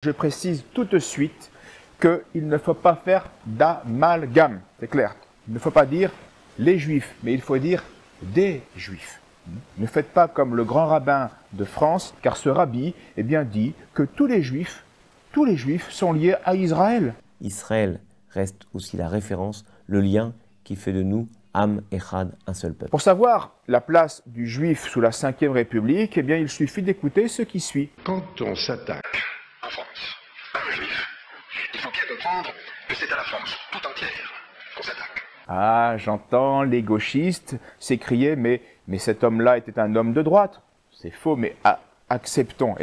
Je précise tout de suite qu'il ne faut pas faire d'amalgame, c'est clair. Il ne faut pas dire les juifs, mais il faut dire des juifs. Ne faites pas comme le grand rabbin de France, car ce rabbi dit que tous les juifs sont liés à Israël. Israël reste aussi la référence, le lien qui fait de nous Am Echad, un seul peuple. Pour savoir la place du juif sous la Ve République, il suffit d'écouter ce qui suit. Quand on s'attaque en France à un juif, il faut bien comprendre que c'est à la France tout entière qu'on s'attaque. Ah, j'entends les gauchistes s'écrier, mais cet homme-là était un homme de droite. C'est faux, mais acceptons.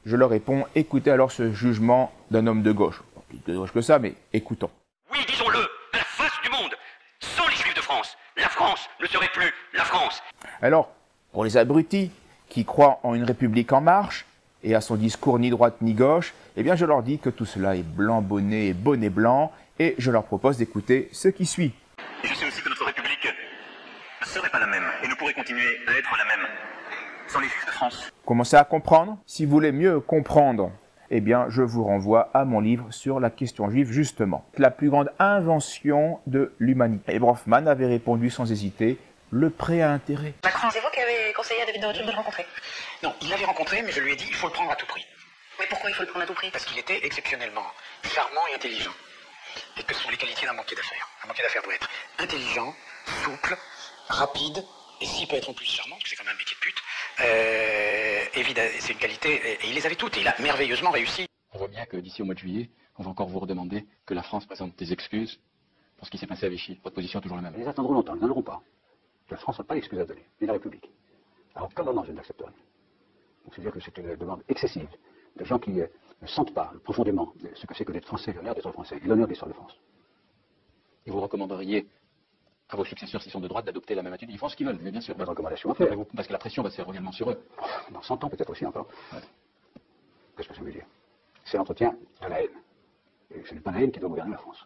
Je leur réponds, écoutez alors ce jugement d'un homme de gauche. Plus de gauche que ça, mais écoutons. Oui, disons-le, à la face du monde, sans les juifs de France, la France ne serait plus la France. Alors, pour les abrutis qui croient en une république en marche, et à son discours ni droite ni gauche, je leur dis que tout cela est blanc bonnet et bonnet blanc, et je leur propose d'écouter ce qui suit. Et je sais aussi que notre république ne serait pas la même, et ne pourrait continuer à être la même, sans les juifs de France. Commencez à comprendre. Si vous voulez mieux comprendre, je vous renvoie à mon livre sur la question juive, justement. La plus grande invention de l'humanité. Et Brofman avait répondu sans hésiter, le prêt à intérêt. Macron, c'est vous qui avez conseillé à David de Rothschild de le rencontrer? Non, il l'avait rencontré, mais je lui ai dit il faut le prendre à tout prix. Mais pourquoi il faut le prendre à tout prix? Parce qu'il était exceptionnellement charmant et intelligent. Et que ce sont les qualités d'un banquier d'affaires. Un banquier d'affaires doit être intelligent, souple, rapide, et s'il peut être en plus charmant, parce que c'est quand même un métier de pute, évidemment, c'est une qualité, et il les avait toutes, et il a merveilleusement réussi. On voit bien que d'ici au mois de juillet, on va encore vous redemander que la France présente des excuses pour ce qui s'est passé à Vichy. Votre position est toujours la même. Ils attendront longtemps, ils n'en auront pas. La France n'a pas d'excuses à donner, ni la République. Alors, comme moment, je ne l'accepte rien. Donc, c'est-à-dire que c'est une demande excessive de gens qui ne sentent pas profondément ce que c'est que d'être français, l'honneur d'être français, et l'honneur de l'histoire de France. Et vous recommanderiez à vos successeurs, s'ils sont de droite, d'adopter la même attitude? Ils font ce qu'ils veulent, mais bien sûr. Pas de recommandation à faire. Parce que la pression va se faire également sur eux. Dans 100 ans, peut-être aussi encore. Ouais. Qu'est-ce que ça veut dire? C'est l'entretien de la haine. Et ce n'est pas la haine qui doit gouverner la France.